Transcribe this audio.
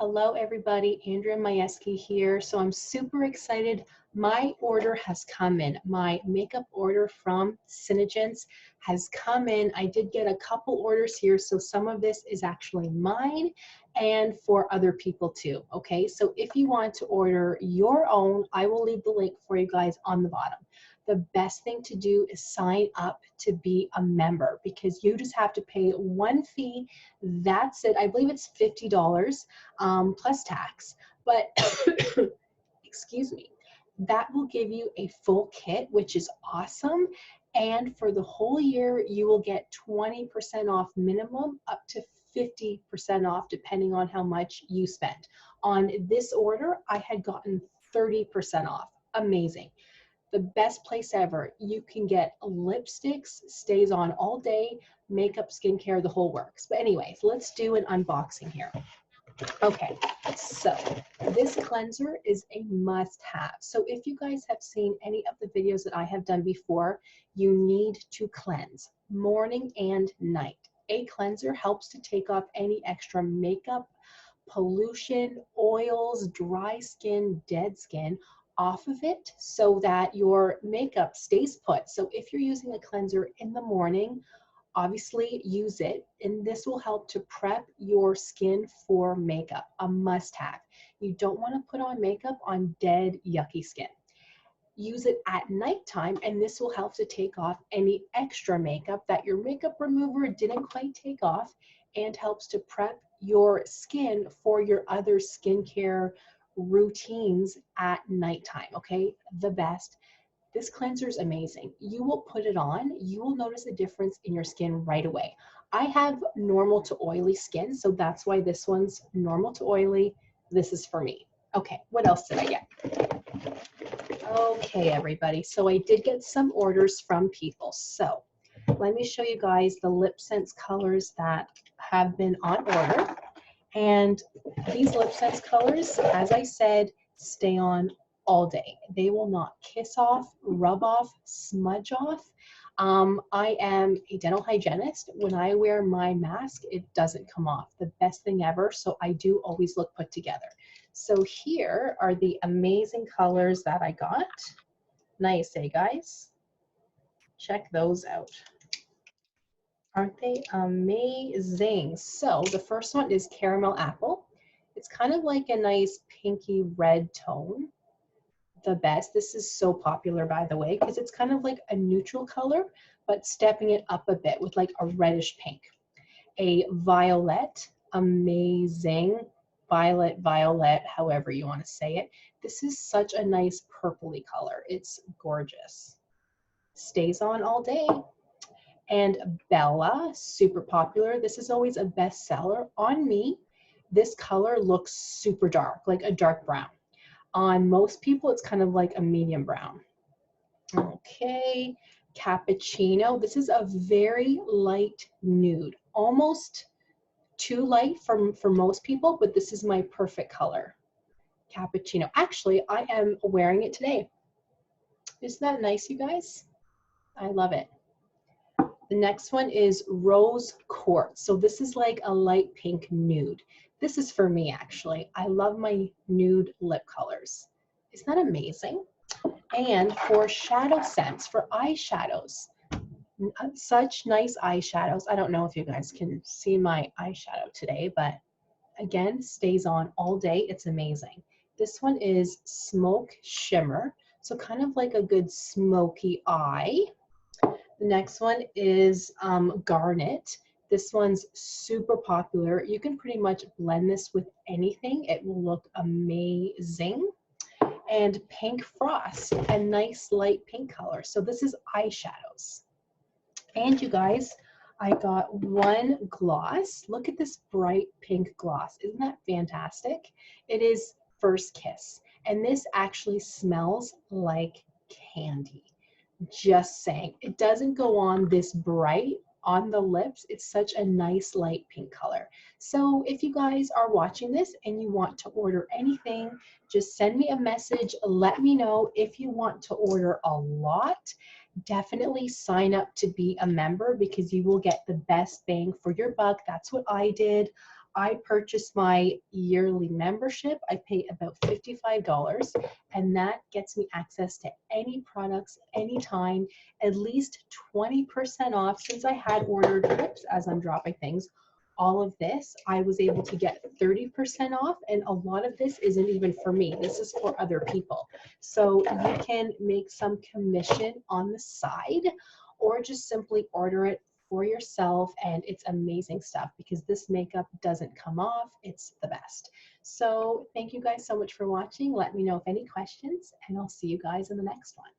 Hello everybody, Andrea Majewski here. So I'm super excited. My order has come in. My makeup order from Synogens has come in. I did get a couple orders here, so some of this is actually mine and for other people too. Okay, so if you want to order your own, I will leave the link for you guys on the bottom. The best thing to do is sign up to be a member because you just have to pay one fee. That's it. I believe it's $50 plus tax, but excuse me, that will give you a full kit, which is awesome. And for the whole year, you will get 20% off minimum up to 50% off depending on how much you spend. On this order, I had gotten 30% off. Amazing. The best place ever. You can get lipsticks, stays on all day, makeup, skincare, the whole works. But anyways, let's do an unboxing here. Okay, so this cleanser is a must-have. So if you guys have seen any of the videos that I have done before, you need to cleanse morning and night. A cleanser helps to take off any extra makeup, pollution, oils, dry skin, dead skin off of it so that your makeup stays put. So if you're using a cleanser in the morning, obviously use it, and this will help to prep your skin for makeup, a must-have. You don't want to put on makeup on dead, yucky skin. Use it at nighttime, and this will help to take off any extra makeup that your makeup remover didn't quite take off and helps to prep your skin for your other skincare routines at nighttime, okay? The best. This cleanser is amazing. You will put it on, you will notice a difference in your skin right away. I have normal to oily skin, so that's why this one's normal to oily. This is for me. Okay, what else did I get? Okay, everybody, so I did get some orders from people. So let me show you guys the Lip Sense colors that have been on order. And these Lip Sense colors, as I said, stay on all day. They will not kiss off, rub off, smudge off. I am a dental hygienist. When I wear my mask, it doesn't come off. The best thing ever, so I do always look put together. So here are the amazing colors that I got. Nice, eh, guys? Check those out. Aren't they amazing? So the first one is Caramel Apple. It's kind of like a nice pinky red tone. The best. This is so popular, by the way, because it's kind of like a neutral color, but stepping it up a bit with like a reddish pink. A Violet, amazing. Violet, however you want to say it. This is such a nice purpley color. It's gorgeous. Stays on all day. And Bella, super popular. This is always a bestseller. On me, this color looks super dark, like a dark brown. On most people, it's kind of like a medium brown. Okay, Cappuccino. This is a very light nude, almost too light for most people, but this is my perfect color. Cappuccino. Actually, I am wearing it today. Isn't that nice, you guys? I love it. The next one is Rose Quartz. So this is like a light pink nude. This is for me, actually. I love my nude lip colors. Isn't that amazing? And for shadow scents, for eyeshadows, such nice eyeshadows. I don't know if you guys can see my eyeshadow today, but again, stays on all day. It's amazing. This one is Smoke Shimmer. So kind of like a good smoky eye. The next one is Garnet. This one's super popular. You can pretty much blend this with anything. It will look amazing. And Pink Frost, a nice light pink color. So this is eyeshadows. And you guys, I got one gloss. Look at this bright pink gloss. Isn't that fantastic? It is First Kiss. And this actually smells like candy. Just saying. It doesn't go on this bright on the lips. It's such a nice light pink color. So if you guys are watching this and you want to order anything, just send me a message. Let me know. If you want to order a lot, definitely sign up to be a member because you will get the best bang for your buck. That's what I did. I purchased my yearly membership. I pay about $55, and that gets me access to any products anytime, at least 20% off. Since I had ordered lips, as I'm dropping things, all of this, I was able to get 30% off, and a lot of this isn't even for me. This is for other people. So you can make some commission on the side, or just simply order it for yourself, and it's amazing stuff because this makeup doesn't come off. It's the best. So thank you guys so much for watching. Let me know if any questions, and I'll see you guys in the next one.